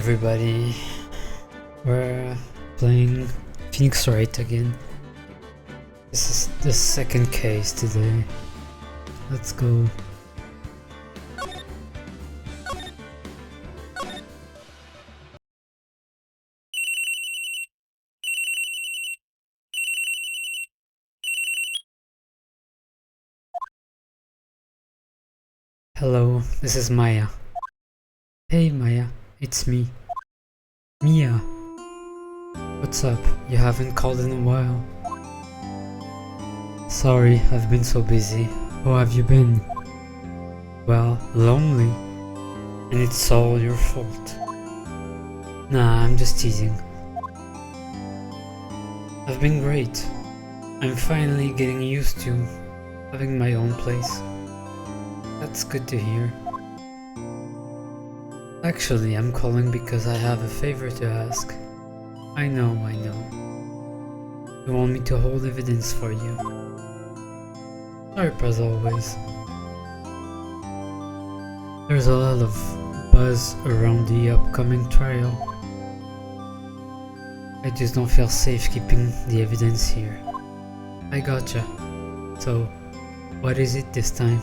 Everybody, we're playing Wright again. This is the second case today. Let's go. Hello, this is Maya. Hey Maya, it's me. Mia. What's up? You haven't called in a while. Sorry, I've been so busy. How have you been? Well, lonely. And it's all your fault. Nah, I'm just teasing. I've been great. I'm finally getting used to having my own place. That's good to hear. Actually, I'm calling because I have a favor to ask. I know. You want me to hold evidence for you. Sharp as always. There's a lot of buzz around the upcoming trial. I just don't feel safe keeping the evidence here. I gotcha. So, what is it this time?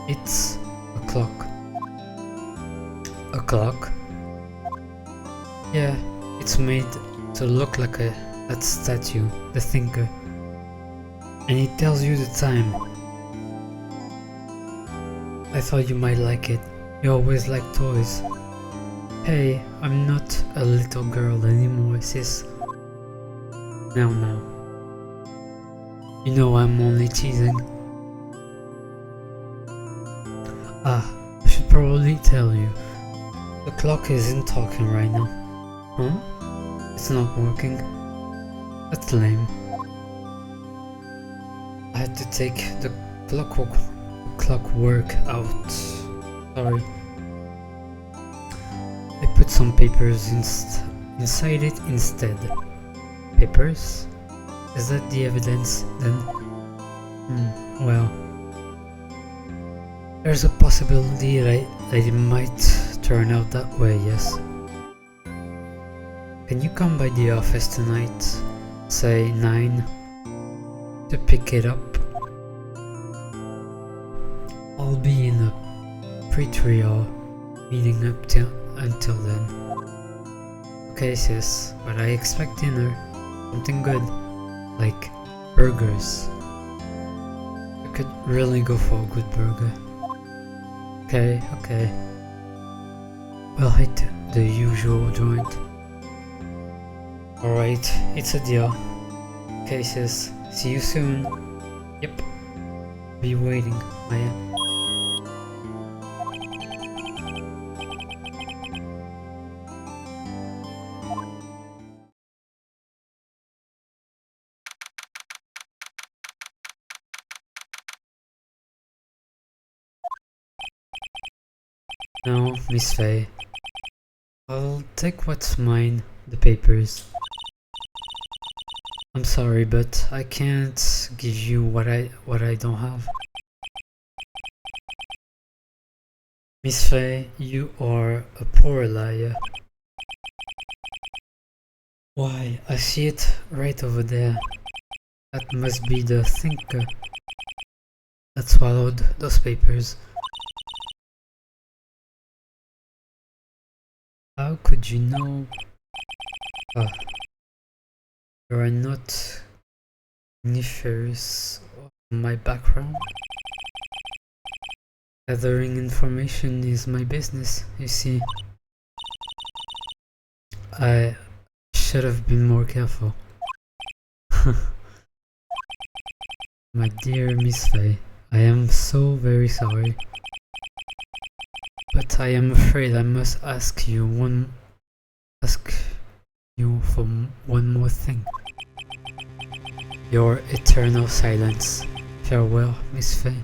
It's a clock. A clock? Yeah, it's made to look like that statue, the thinker. And it tells you the time. I thought you might like it. You always like toys. Hey, I'm not a little girl anymore, sis. Now. You know I'm only teasing. I should probably tell you. The clock isn't talking right now. Huh? It's not working. That's lame. I had to take the clockwork out. Sorry. I put some papers inside it instead. Papers? Is that the evidence then? Well. There's a possibility that it might turn out that way, yes. Can you come by the office tonight, say 9, to pick it up? I'll be in a pre-trial meeting until then. Okay sis, but I expect dinner, something good, like burgers. I could really go for a good burger. Okay. We'll hit the usual joint. Alright, it's a deal. Cases, see you soon. Yep. Be waiting, Maya. No, Miss Faye. I'll take what's mine, the papers. I'm sorry, but I can't give you what I don't have. Miss Faye, you are a poor liar. Why, I see it right over there. That must be the thinker that swallowed those papers. How could you know? You are not curious of my background. Gathering information is my business, you see. I should have been more careful. My dear Miss Faye, I am so very sorry. But I am afraid I must ask you for one more thing. Your eternal silence. Farewell, Miss Faye.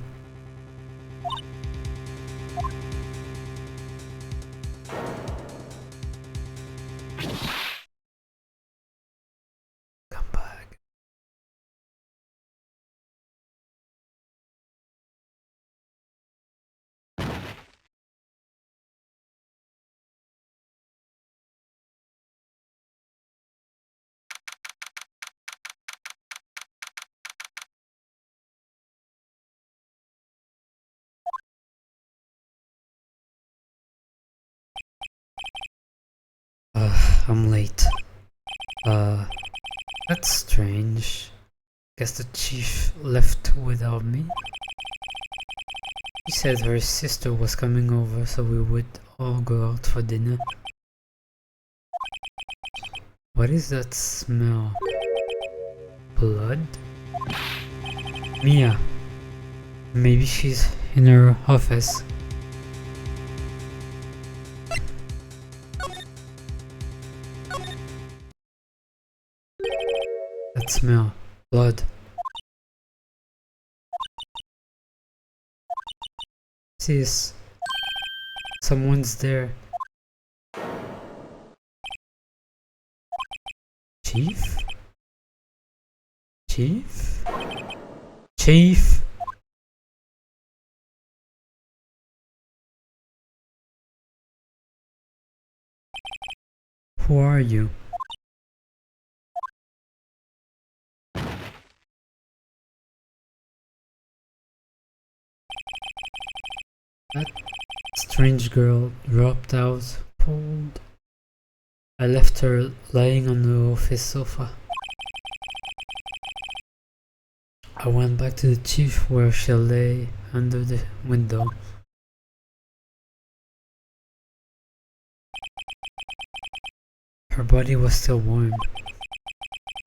I'm late. That's strange. Guess the chief left without me. She said her sister was coming over so we would all go out for dinner. What is that smell? Blood? Mia. Maybe she's in her office. That smell. Blood. Sis. Someone's there. Chief? Chief? Chief? Who are you? That strange girl dropped out cold. I left her lying on the office sofa. I went back to the chief where she lay under the window. Her body was still warm.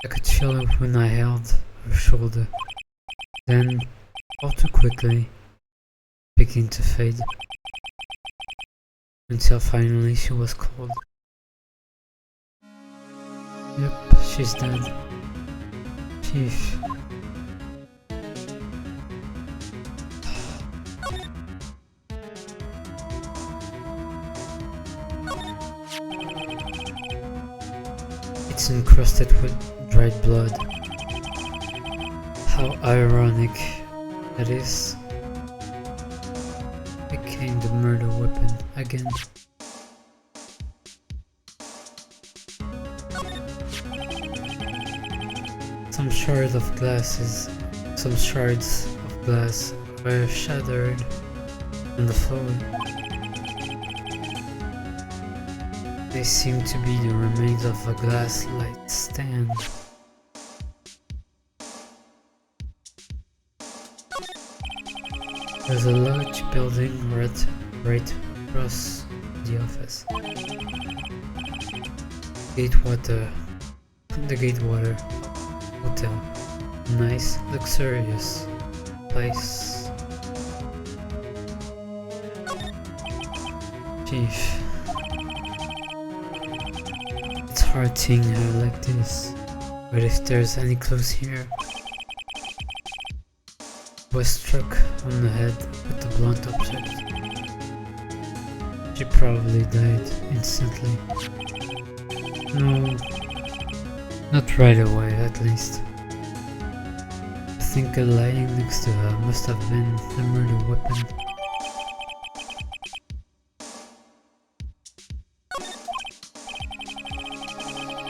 I could feel it when I held her shoulder. Then, all too quickly, began to fade. Until finally she was cold. Yep, she's dead. Chief. It's encrusted with dried blood. How ironic that is. Became the murder weapon again. Some shards of glass were shattered on the floor. They seem to be the remains of a glass light stand. There's a large building right across the office. The Gatewater Hotel. Nice, luxurious place. Chief. It's hard seeing her like this, but if there's any clues here. Was struck on the head with a blunt object. She probably died instantly. No, not right away at least. I think lying next to her must have been the murder weapon.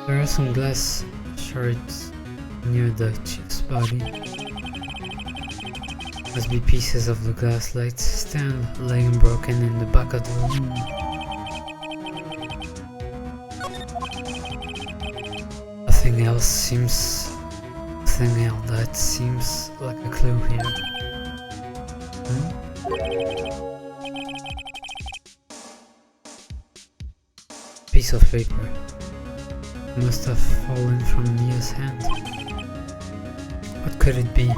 There are some glass shards near the chief's body. Must be pieces of the glass light stand laying broken in the back of the room. Nothing else that seems like a clue here. Piece of paper. Must have fallen from Mia's hand. What could it be?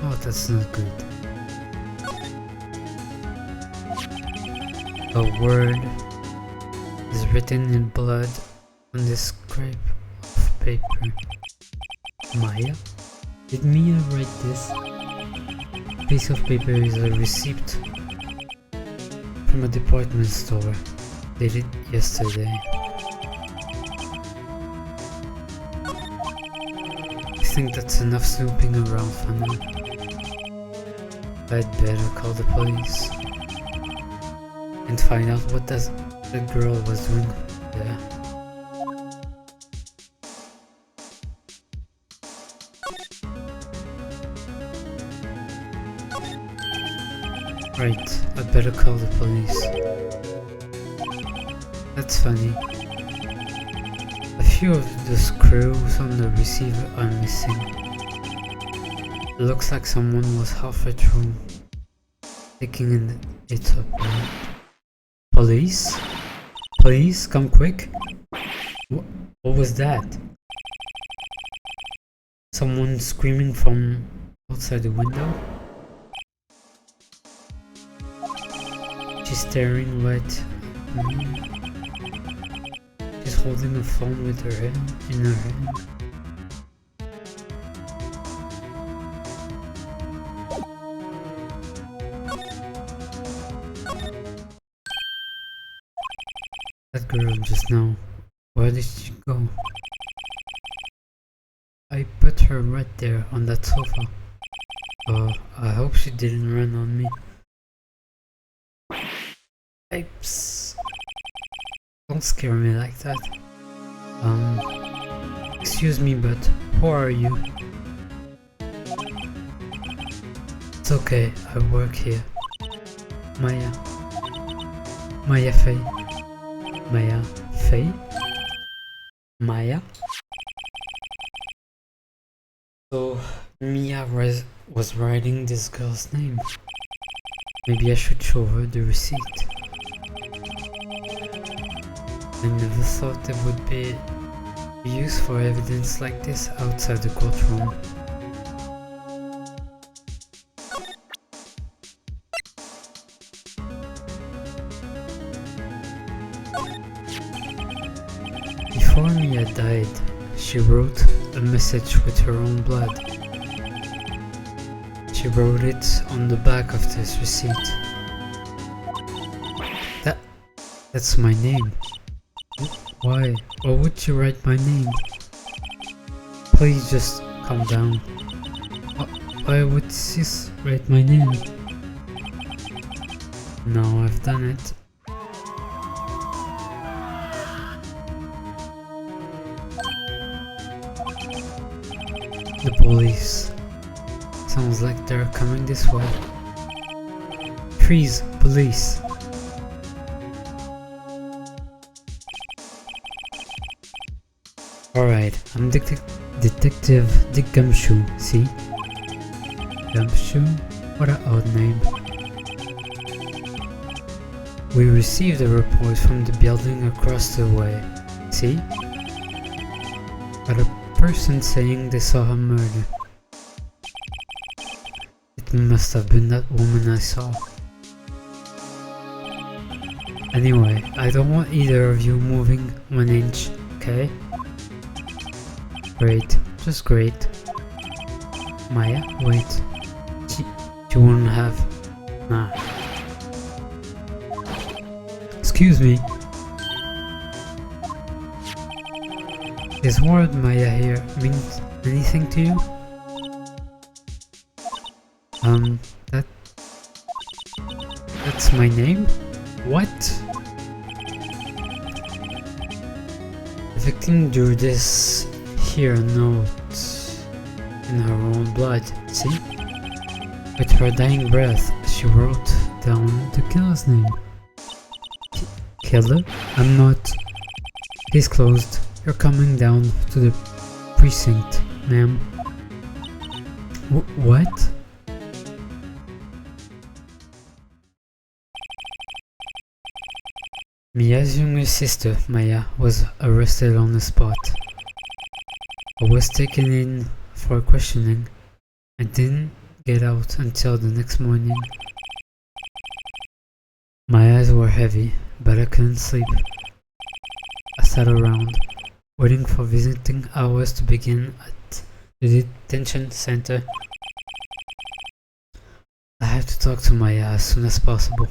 Oh, that's not good. A word is written in blood on this scrap of paper. Maya? Did Mia write this? Piece of paper is a receipt from a department store dated yesterday. I think that's enough snooping around for now. I'd better call the police and find out what the girl was doing there. Right, I'd better call the police. That's funny. A few of the screws on the receiver are missing. It looks like someone was halfway through picking it up. Police? Police, come quick. What was that? Someone screaming from outside the window? She's staring right at me. She's holding a phone with her hand in her hand. That girl just now, where did she go? I put her right there on that sofa. I hope she didn't run on me. Hey, psst. Don't scare me like that. Excuse me, but who are you? It's okay, I work here. Maya. Maya Faye. Maya Faye? Maya? So, Mia was writing this girl's name. Maybe I should show her the receipt. I never thought there would be use for evidence like this outside the courtroom. Before Mia died, she wrote a message with her own blood. She wrote it on the back of this receipt. That's my name. Why? Why would you write my name? Please just calm down. Why would sis write my name? Now I've done it. The police. Sounds like they're coming this way. Freeze, police. Alright, I'm Detective Dick Gumshoe, see? Gumshoe? What an odd name. We received a report from the building across the way, see? But a person saying they saw her murder. It must have been that woman I saw. Anyway, I don't want either of you moving 1 inch, okay? Great, just great. Maya, wait. You won't have... Nah. Excuse me. Is word Maya here means anything to you? That's my name? What? The victim drew this here note in her own blood, see? With her dying breath, she wrote down the killer's name. Killer? I'm not. Case closed. You're coming down to the precinct, ma'am. What? Mia's younger sister, Maya, was arrested on the spot. I was taken in for questioning and didn't get out until the next morning. My eyes were heavy, but I couldn't sleep. I sat around, waiting for visiting hours to begin at the detention center. I had to talk to Maya as soon as possible.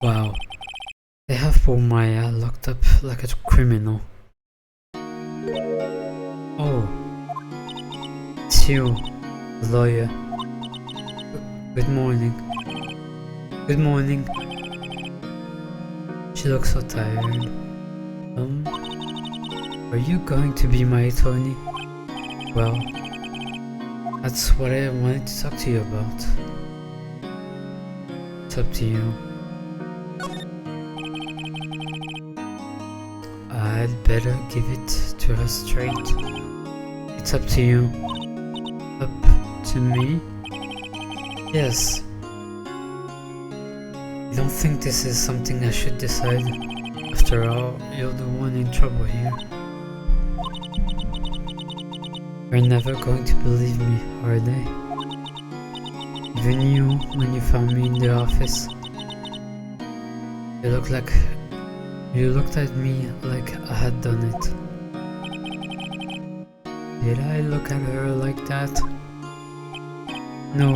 Wow, they have poor Maya locked up like a criminal. Oh, it's you, the lawyer. Good morning. Good morning. She looks so tired. Are you going to be my attorney? Well, That's what I wanted to talk to you about. It's up to you. I'd better give it to her straight. It's up to you. Up to me? Yes. You don't think this is something I should decide? After all, you're the one in trouble here. You're never going to believe me, are they? Even you, when you found me in the office, you looked at me like I had done it. Did I look at her like that? No,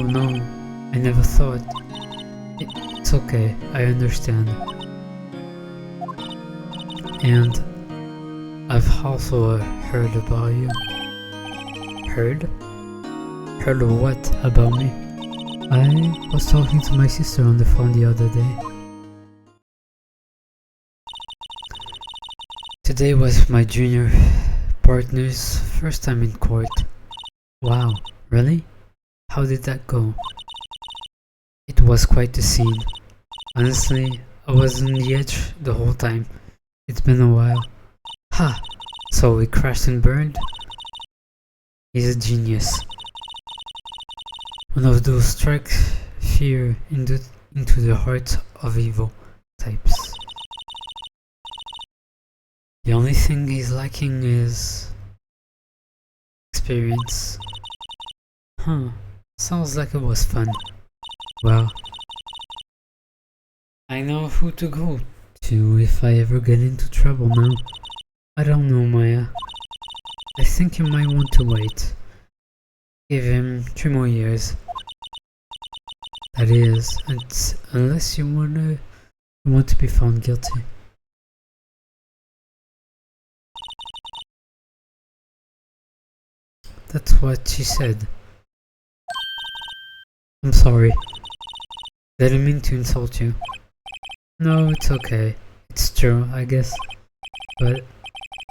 I never thought. It's okay, I understand. And I've also heard about you. Heard? Heard of what about me? I was talking to my sister on the phone the other day. Today was my junior partner's first time in court. Wow, really? How did that go? It was quite the scene. Honestly, I was on the edge the whole time. It's been a while. Ha! So we crashed and burned? He's a genius. One of those strike fear into the heart of evil types. The only thing he's lacking is experience. Huh, sounds like it was fun. Well, I know who to go to if I ever get into trouble now. I don't know, Maya. I think you might want to wait. Give him 3 more years. That is, unless you want to be found guilty. That's what she said. I'm sorry. Didn't mean to insult you. No, it's okay. It's true, I guess. But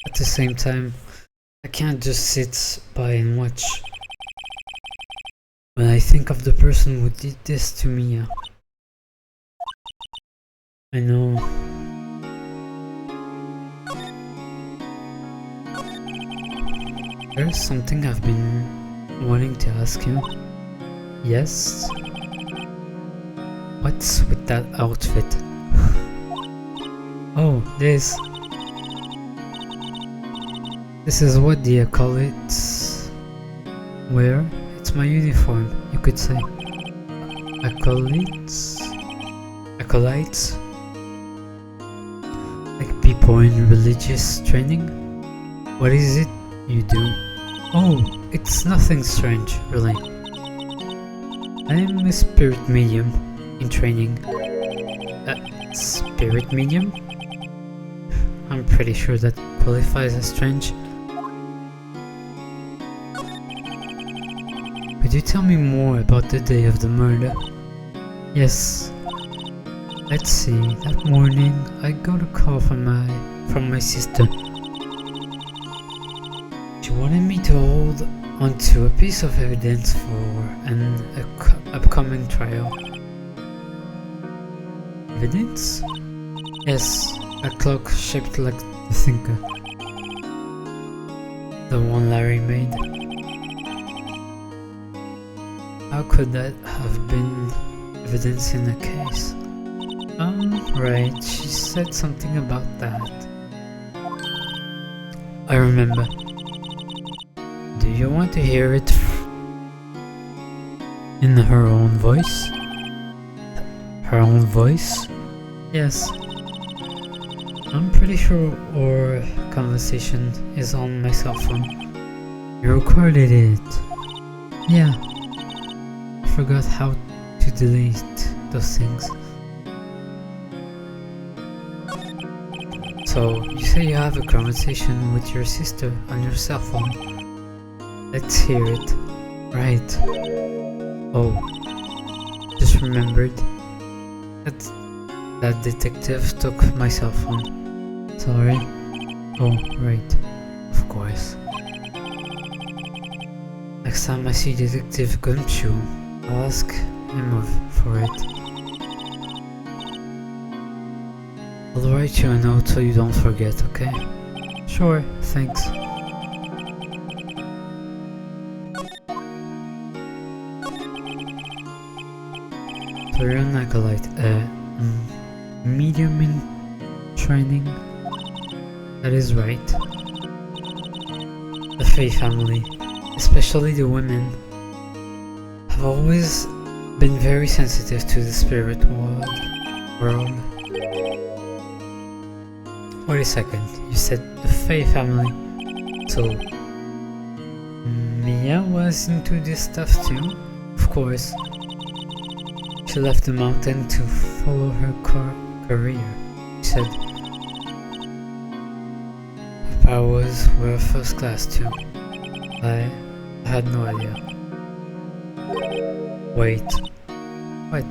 at the same time, I can't just sit by and watch. When I think of the person who did this to Mia, I know. There's something I've been wanting to ask you. Yes? What's with that outfit? Oh, this. This is what the acolytes wear. It's my uniform, you could say. Acolytes? Acolytes? Like people in religious training? What is it you do? Oh, it's nothing strange, really. I'm a spirit medium in training. Spirit medium? I'm pretty sure that qualifies as strange. Could you tell me more about the day of the murder? Yes. Let's see, that morning I got a call from my sister. She wanted me to hold onto a piece of evidence for an upcoming trial. Evidence? Yes, a clock shaped like the thinker. The one Larry made. How could that have been evidence in a case? Right, she said something about that. I remember. Do you want to hear it in her own voice? Her own voice? Yes. I'm pretty sure our conversation is on my cell phone. You recorded it. Yeah. I forgot how to delete those things. So, you say you have a conversation with your sister on your cell phone. Let's hear it. Right. Oh. Just remembered that detective took my cell phone. Sorry. Oh, right. Of course. I next time I see Detective Gumshoe, I'll ask him for it. I'll write you a note so you don't forget, okay? Sure, thanks. So you're an acolyte, medium in training? That is right. The Fae family, especially the women, have always been very sensitive to the spirit world. Wait a second, you said the Fae family, so Mia was into this stuff too? Of course. She left the mountain to follow her career, she said. Her powers were first class too. I had no idea. Wait, what?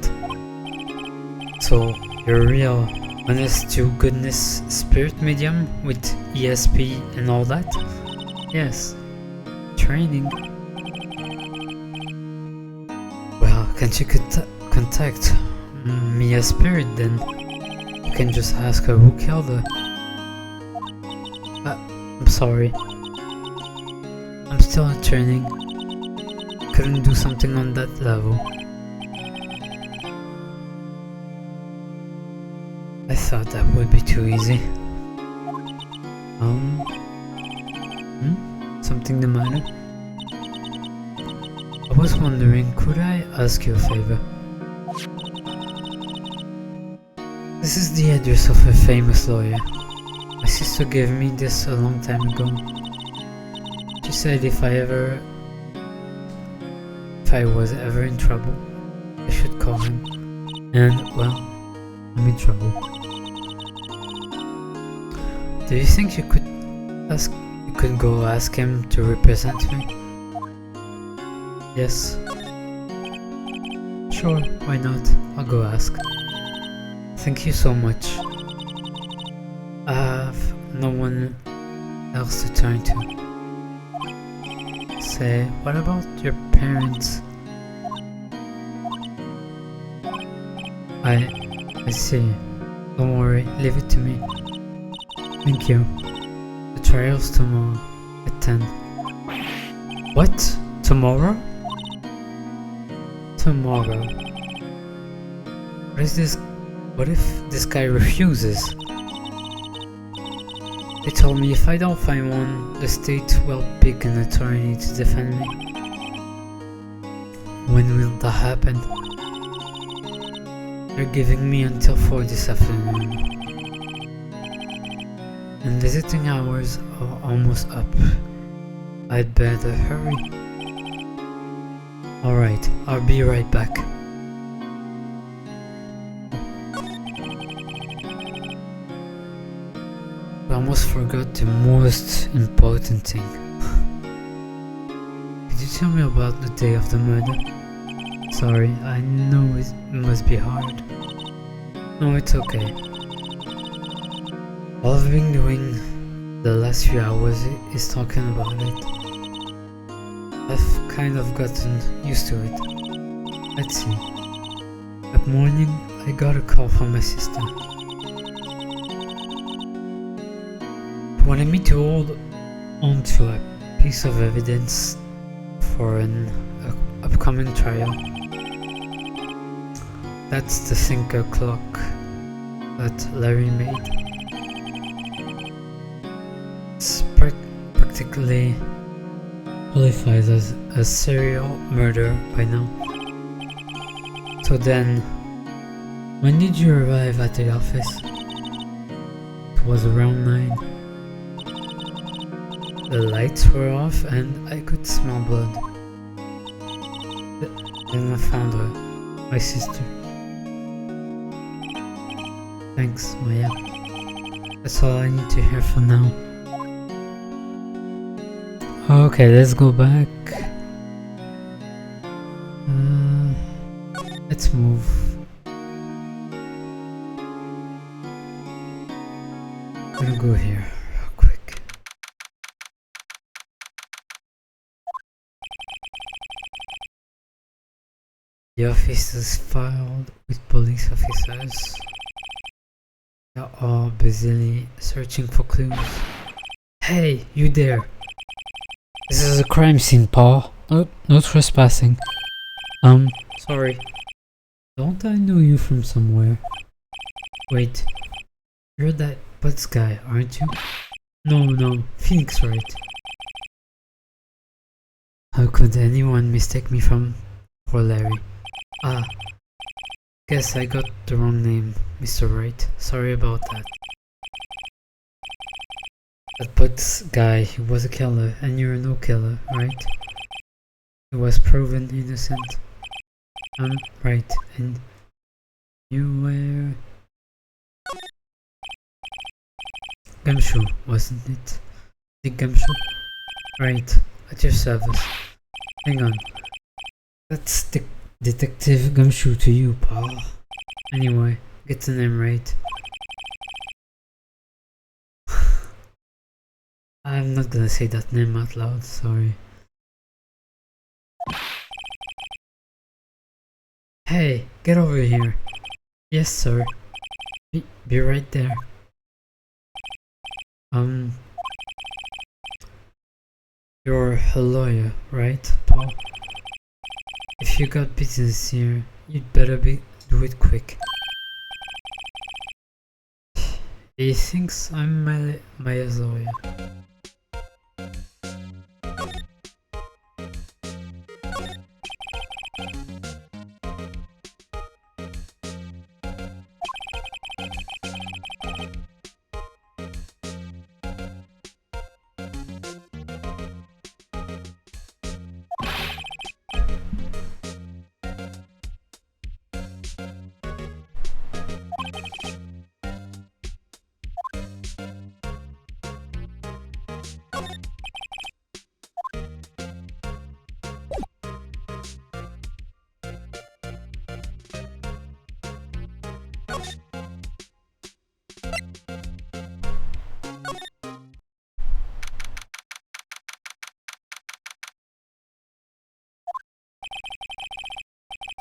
So you're real honest to goodness spirit medium with ESP and all that? Yes. Training. Well, can't you contact Mia's spirit then? You can just ask her who killed her. I'm sorry. I'm still in training. Couldn't do something on that level. I thought that would be too easy. Something the matter? I was wondering, could I ask you a favor? This is the address of a famous lawyer. My sister gave me this a long time ago. She said if I was ever in trouble, I should call him. And, well, I'm in trouble. Do you think you could go ask him to represent me? Yes. Sure, why not? I'll go ask. Thank you so much. I have no one else to turn to. Say, what about your parents? I see. Don't worry, leave it to me. Thank you. The trial's tomorrow at 10. What? Tomorrow? Tomorrow. What if this guy refuses? They told me if I don't find one, the state will pick an attorney to defend me. When will that happen? They're giving me until 4 this afternoon. And visiting hours are almost up. I'd better hurry. Alright, I'll be right back. I almost forgot the most important thing. Could you tell me about the day of the murder? Sorry, I know it must be hard. No, it's okay. All I've been doing the last few hours is talking about it. I've kind of gotten used to it. Let's see. That morning, I got a call from my sister. She wanted me to hold on to a piece of evidence for an upcoming trial. That's the thinker clock that Larry made. It's practically qualifies as a serial murder by now. So then, when did you arrive at the office? It was around 9. The lights were off and I could smell blood. Then I found her, my sister. Thanks, Maya. That's all I need to hear for now. Okay, let's go back. Let's move. I'm gonna go here real quick. The office is filled with police officers. They are all busily searching for clues. Hey, you there! This is a crime scene, Paul. No trespassing. Sorry. Don't I know you from somewhere? Wait, you're that Butts guy, aren't you? No, Phoenix Wright. How could anyone mistake me for Larry? Ah, guess I got the wrong name, Mr. Wright. Sorry about that. That Butts guy, he was a killer, and you're no killer, right? He was proven innocent. Right, and you were... Gumshoe, wasn't it? Dick Gumshoe? Right, at your service. Hang on. That's Detective Gumshoe to you, pal. Anyway, get the name right. I'm not gonna say that name out loud, sorry. Hey, get over here. Yes, sir. Be right there. You're a lawyer, right, Paul? If you got business here, you'd better do it quick. He thinks I'm my lawyer.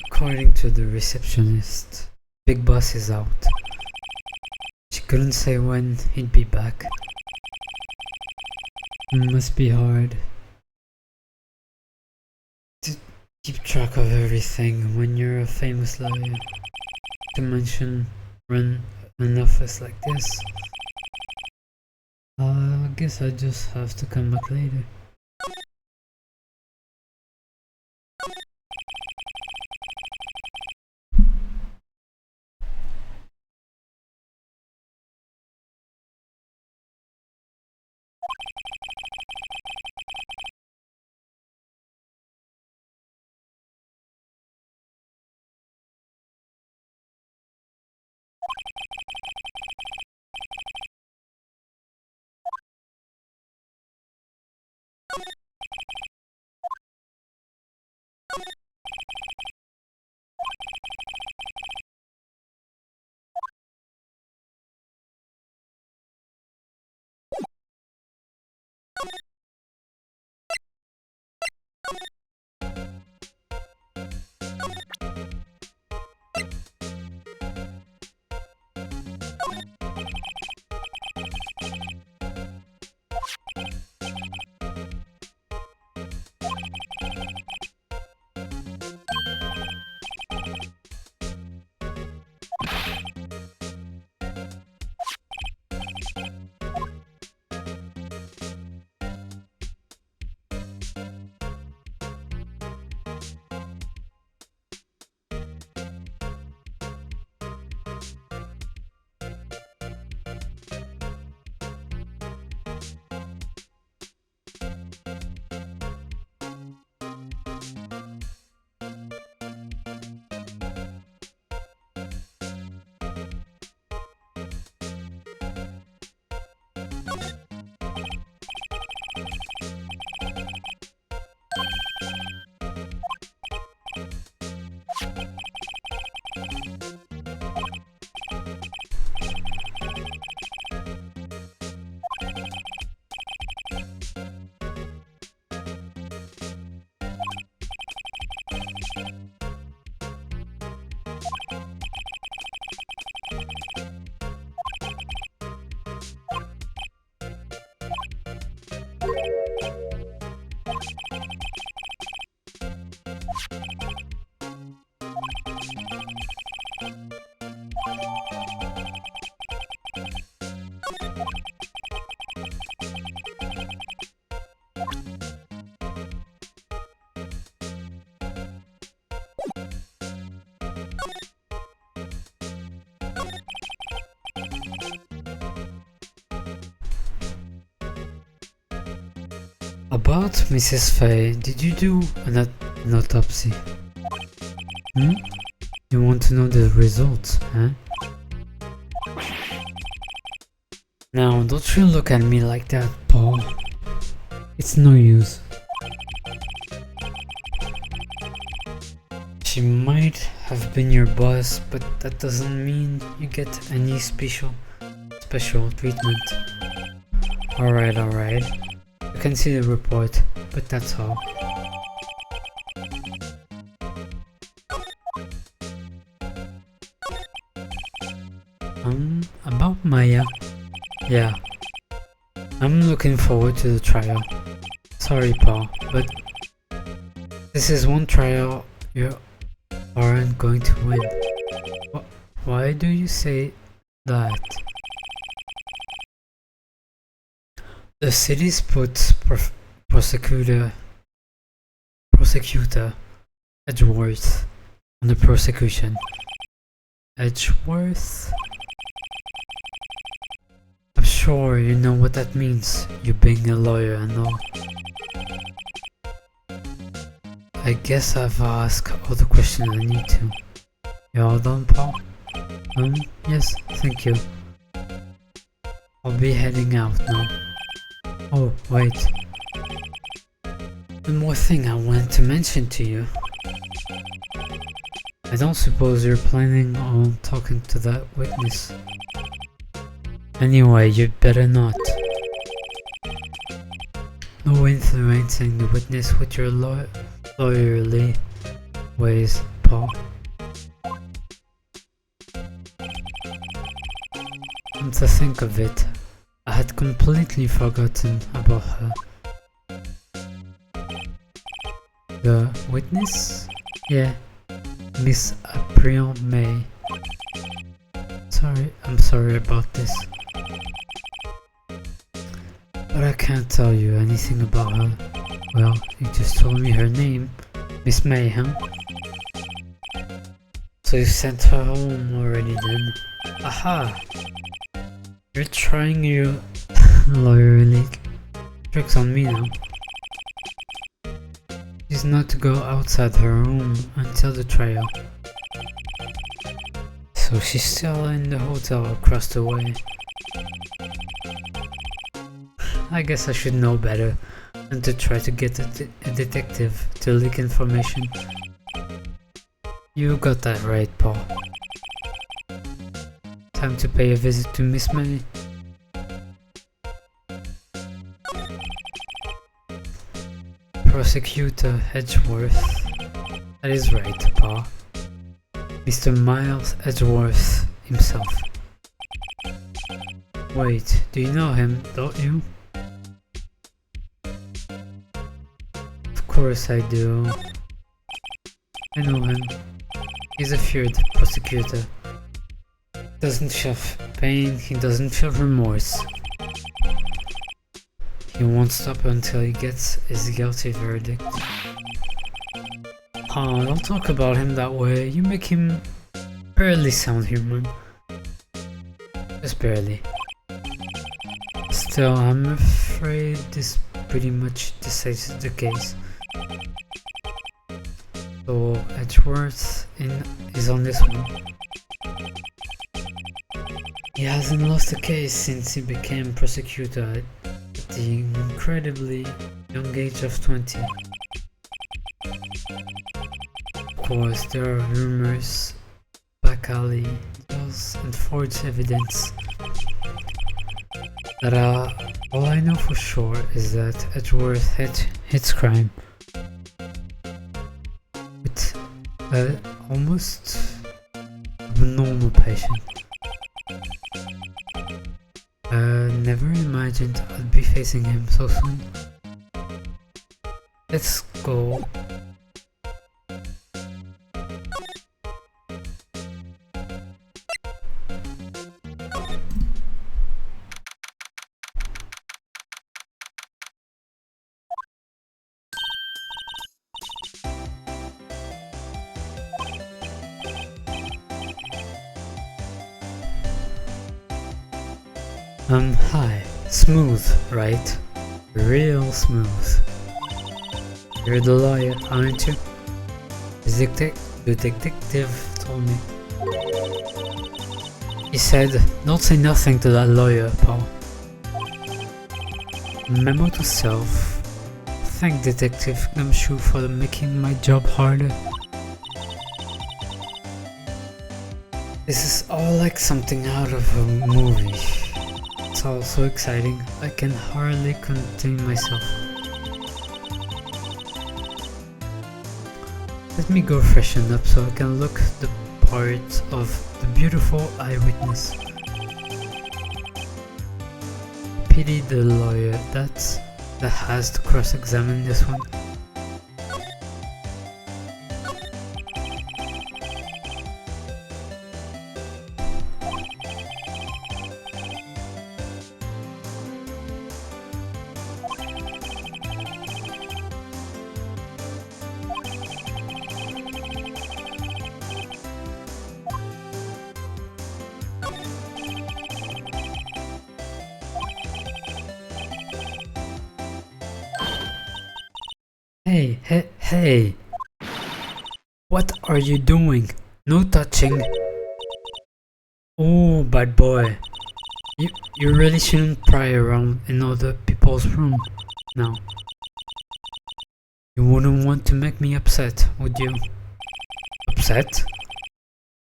According to the receptionist, Big Boss is out. She couldn't say when he'd be back. It must be hard to keep track of everything when you're a famous lawyer. To mention run an office like this. I guess I just have to come back later. About Mrs. Fay, did you do an autopsy? Hmm? You want to know the results, huh? Now, don't you look at me like that, Paul. It's no use. She might have been your boss, but that doesn't mean you get any special treatment. Alright. You can see the report, but that's all. About Maya. Yeah. I'm looking forward to the trial. Sorry, Paul, but this is one trial you aren't going to win. Why do you say that? The city's put prosecutor Edgeworth on the prosecution. Edgeworth? I'm sure you know what that means, you being a lawyer and all. I guess I've asked all the questions I need to. You all done, Paul? Yes, thank you. I'll be heading out now. Oh, wait. One more thing I wanted to mention to you. I don't suppose you're planning on talking to that witness. Anyway, you'd better not. No influencing the witness with your lawyerly ways, Paul. Come to think of it, I had completely forgotten about her. The witness? Yeah, Miss April May. I'm sorry about this. But I can't tell you anything about her. Well, you just told me her name. Miss May, huh? So you sent her home already then? Aha! You're trying your lawyerly tricks on me now. She's not to go outside her room until the trial. So she's still in the hotel across the way. I guess I should know better than to try to get a detective to leak information. You got that right, Paul. Time to pay a visit to Miss May. Prosecutor Edgeworth. That is right, Paul. Mr. Miles Edgeworth himself. Wait, do you know him, don't you? Of course I do. I know him. He's a feared prosecutor. Doesn't feel pain, he doesn't feel remorse. He won't stop until he gets his guilty verdict. Oh, don't talk about him that way. You make him barely sound human. Just barely. Still, I'm afraid this pretty much decides the case. So Edgeworth is on this one. He hasn't lost a case since he became prosecutor at the incredibly young age of 20. Of course, there are rumors, back alley deals, and forged evidence. But all I know for sure is that Edgeworth hits crime with almost abnormal passion. Never imagined I'd be facing him so soon. Let's go. Hi. Smooth, right? Real smooth. You're the lawyer, aren't you? The detective told me. He said, don't say nothing to that lawyer, Paul. Memo to self. Thank Detective Gumshoe for making my job harder. This is all like something out of a movie. It's all so exciting, I can hardly contain myself. Let me go freshen up so I can look the part of the beautiful eyewitness. Pity the lawyer that has to cross-examine this one. Hey! What are you doing? No touching! Oh, bad boy. You really shouldn't pry around in other people's room now. You wouldn't want to make me upset, would you? Upset?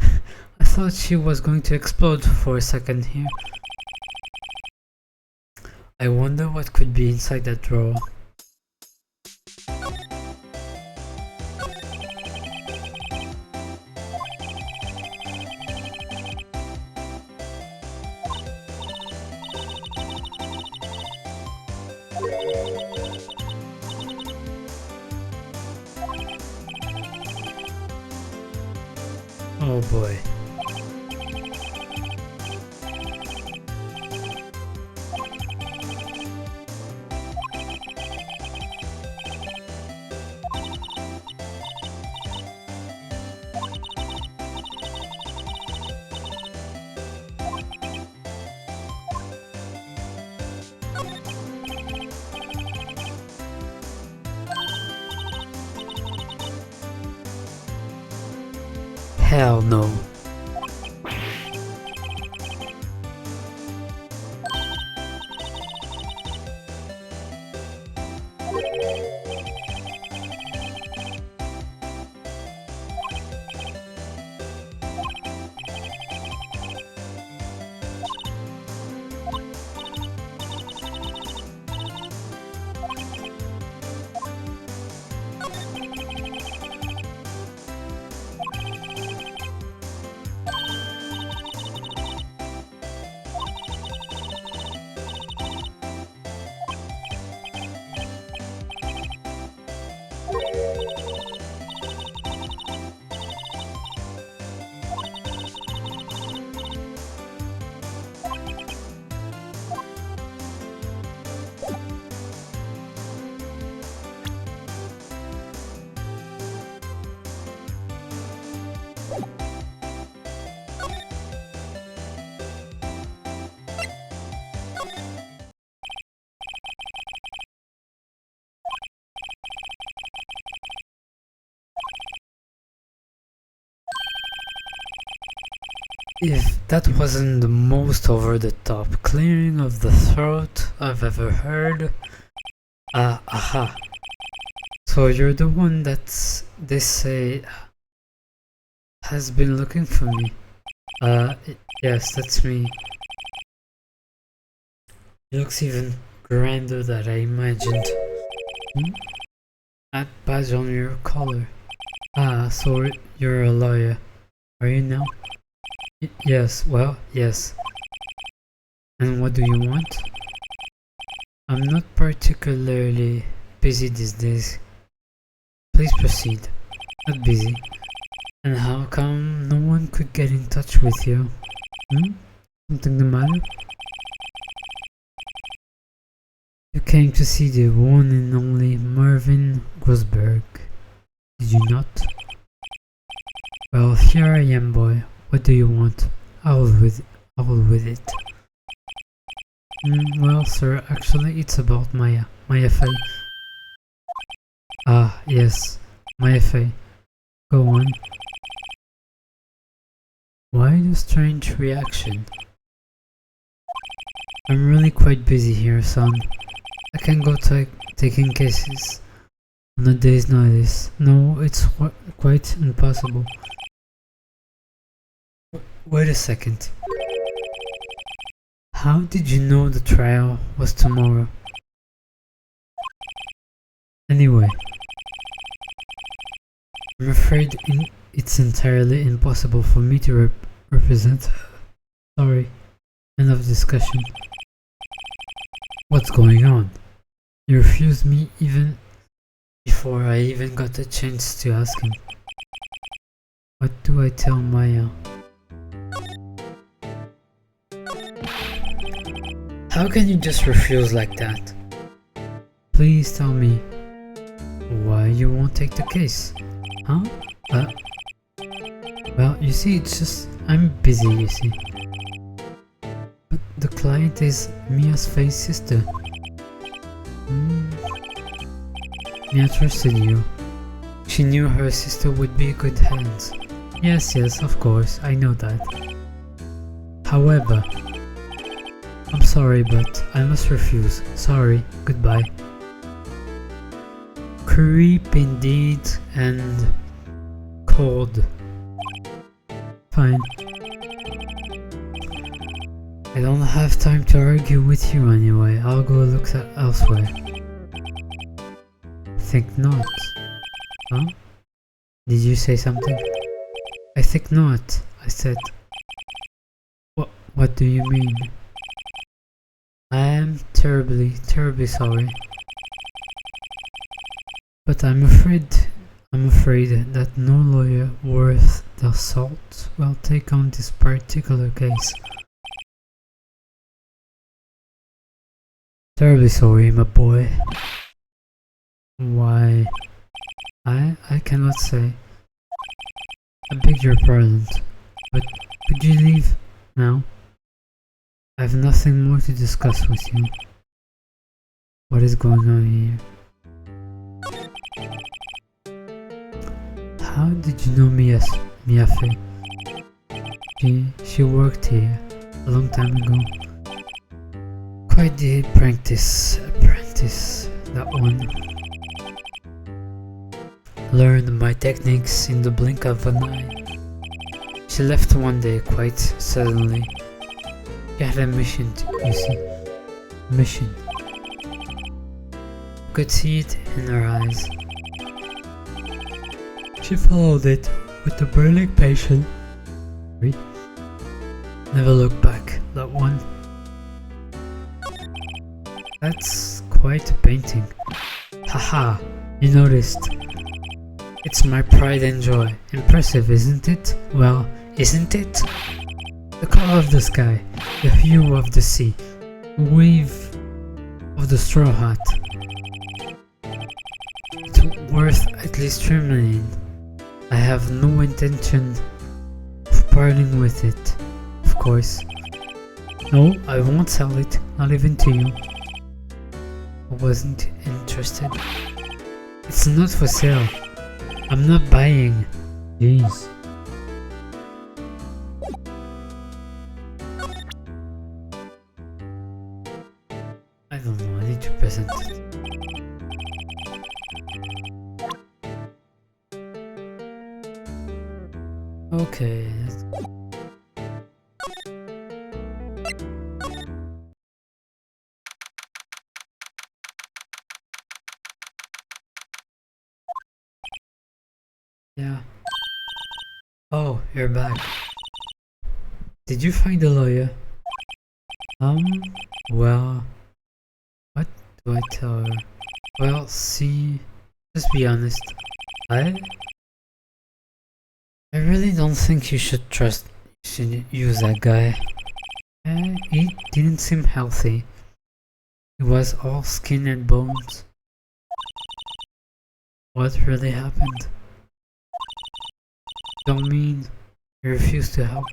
I thought she was going to explode for a second here. I wonder what could be inside that drawer. Oh boy. Hell no. If that wasn't the most over-the-top clearing of the throat I've ever heard. Aha. So you're the one that they say has been looking for me. Yes, that's me. It looks even grander than I imagined. That badge on your collar. So you're a lawyer. Are you now? Yes, well, yes. And what do you want? I'm not particularly busy these days. Please proceed. Not busy. And how come no one could get in touch with you? Something the matter? You came to see the one and only Mervyn Grosberg, did you not? Well, here I am, boy. What do you want? Out with it. Well, sir, actually it's about Maya. My FA. Ah, yes. My FA. Go on. Why the strange reaction? I'm really quite busy here, son. I can't go taking cases on a day's notice. No, it's quite impossible. Wait a second. How did you know the trial was tomorrow? Anyway, I'm afraid it's entirely impossible for me to represent her. Sorry. End of discussion. What's going on? You refused me even before I even got a chance to ask him. What do I tell Maya? How can you just refuse like that? Please tell me why you won't take the case. Huh? Well, you see, it's just I'm busy, you see. But the client is Mia's Faye's sister. Mia trusted you. She knew her sister would be in good hands. Yes, of course, I know that. However, I'm sorry, but I must refuse. Sorry, goodbye. Creep indeed, and cold. Fine. I don't have time to argue with you anyway. I'll go look elsewhere. Think not. Huh? Did you say something? I think not, I said. What do you mean? I am terribly sorry. But I'm afraid that no lawyer worth the salt will take on this particular case. Terribly sorry, my boy. Why? I cannot say. I beg your pardon, but could you leave now? I have nothing more to discuss with you. What is going on here? How did you know Mia Faye? She worked here a long time ago. Quite the apprentice, that one. Learned my techniques in the blink of an eye. She left one day quite suddenly. She had a mission, you see. Mission. I could see it in her eyes. She followed it with a burning passion. Never looked back, that one. That's quite a painting. Haha, you noticed. It's my pride and joy. Impressive, isn't it? Well, isn't it? The color of the sky, the hue of the sea, the wave of the straw hat. It's worth at least 3 million. I have no intention of parting with it, of course. No, I won't sell it, not even to you. I wasn't interested. It's not for sale. I'm not buying. Jeez. I don't know, I need to present it. Okay. Yeah. Oh, you're back. Did you find a lawyer? Well, what do I tell her? Well, see, just be honest. I really don't think you should use that guy. He didn't seem healthy. He was all skin and bones. What really happened? Don't mean you refused to help.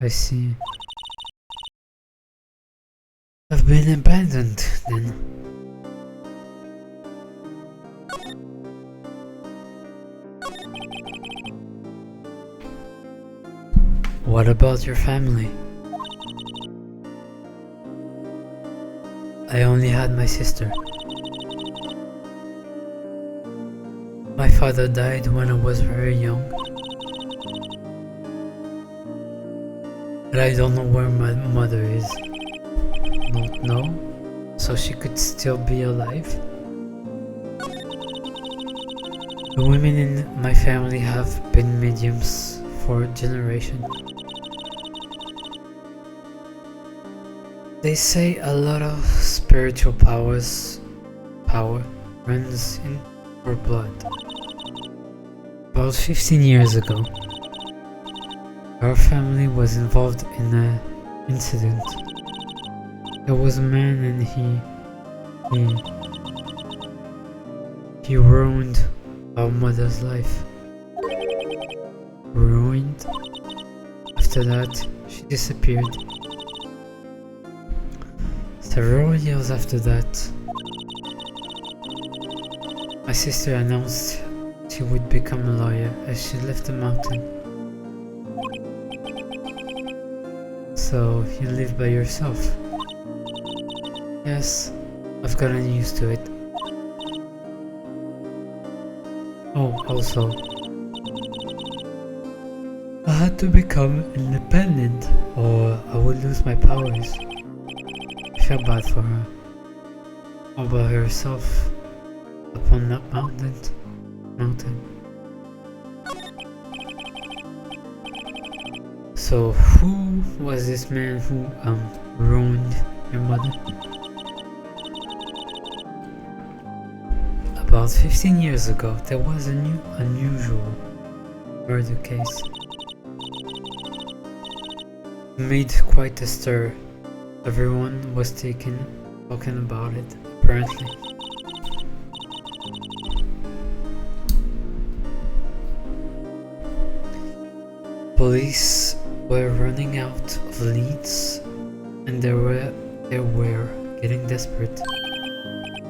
I see. I've been abandoned then. What about your family? I only had my sister. My father died when I was very young. But I don't know where my mother is. Don't know? So she could still be alive? The women in my family have been mediums for a generation. They say a lot of spiritual power runs in our blood. About 15 years ago, our family was involved in an incident. There was a man and he ruined our mother's life. Ruined? After that, she disappeared. Several years after that, my sister announced she would become a lawyer as she left the mountain. So you live by yourself? Yes, I've gotten used to it. Oh, also, I had to become independent or I would lose my powers. I felt bad for her. All by herself upon that mountain. So who was this man who ruined your mother? About 15 years ago, there was a new unusual murder case. It made quite a stir. Everyone was talking about it, apparently. Police were running out of leads and they were getting desperate.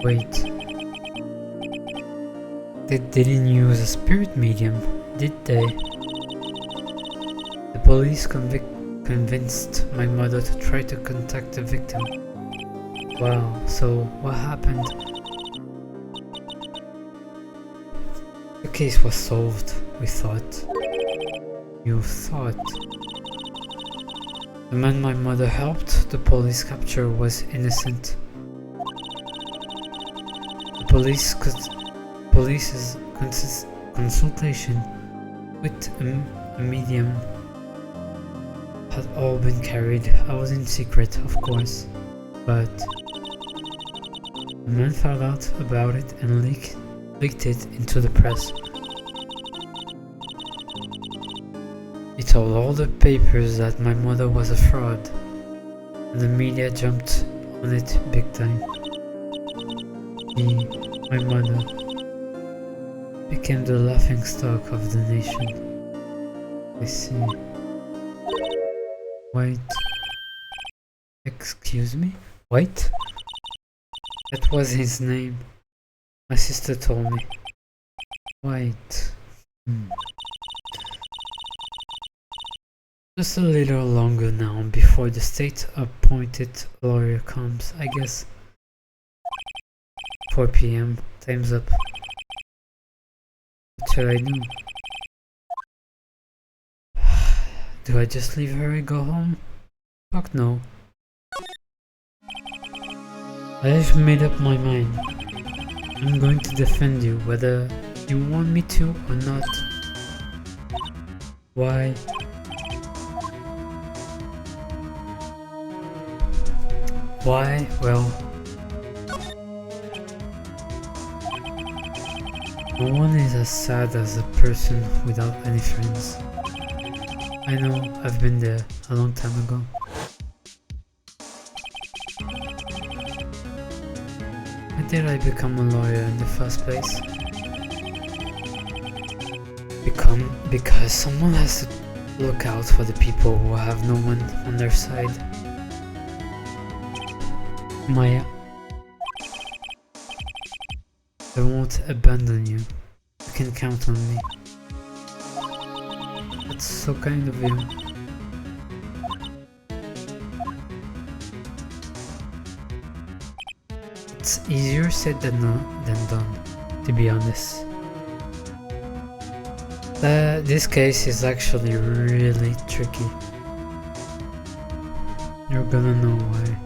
Wait. They didn't use a spirit medium, did they? The police convinced my mother to try to contact the victim. Wow, so what happened? The case was solved, we thought. You thought? The man my mother helped the police capture was innocent. The police's consultation with a medium had all been carried out in secret, of course, but the man found out about it and leaked it into the press. He told all the papers that my mother was a fraud, and the media jumped on it big time. My mother, became the laughingstock of the nation. I see. Wait. Excuse me? Wait? That was his name. My sister told me. Wait. Just a little longer now before the state-appointed lawyer comes, I guess. 4 PM. Time's up. What should I do? Do I just leave her and go home? Fuck no. I've made up my mind. I'm going to defend you whether you want me to or not. Why? Why? Well, no one is as sad as a person without any friends. I know, I've been there a long time ago. Why did I become a lawyer in the first place? Because someone has to look out for the people who have no one on their side. Maya, I won't abandon you. You can count on me. That's so kind of you. It's easier said than done, to be honest. This case is actually really tricky. You're gonna know why.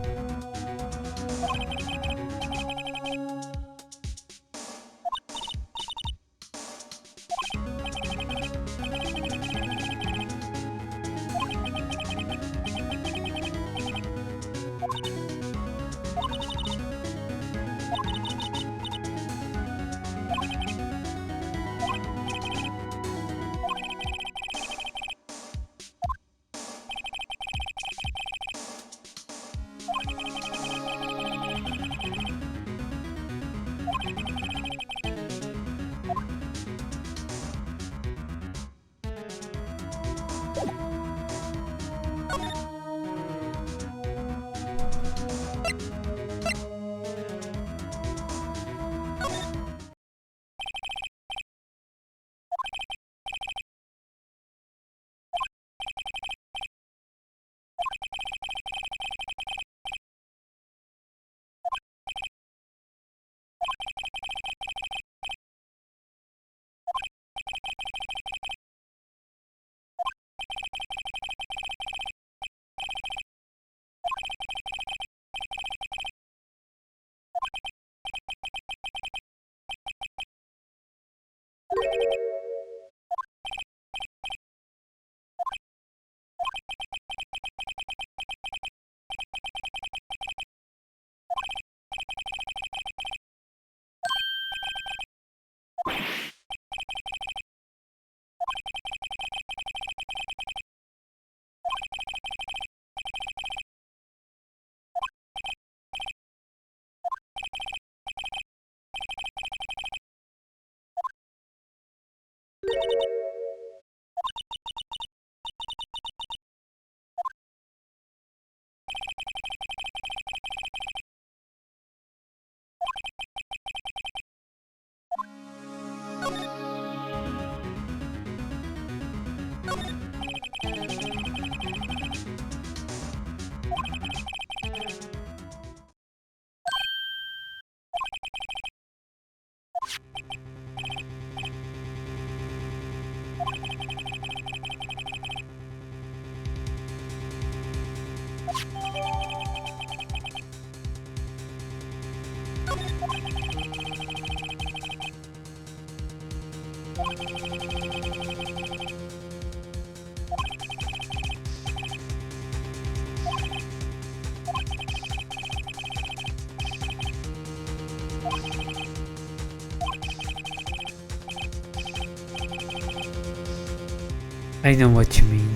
I know what you mean.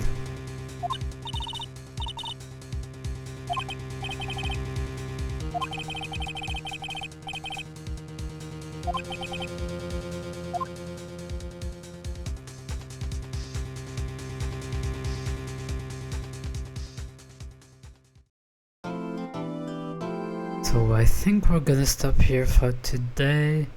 So I think we're gonna stop here for today.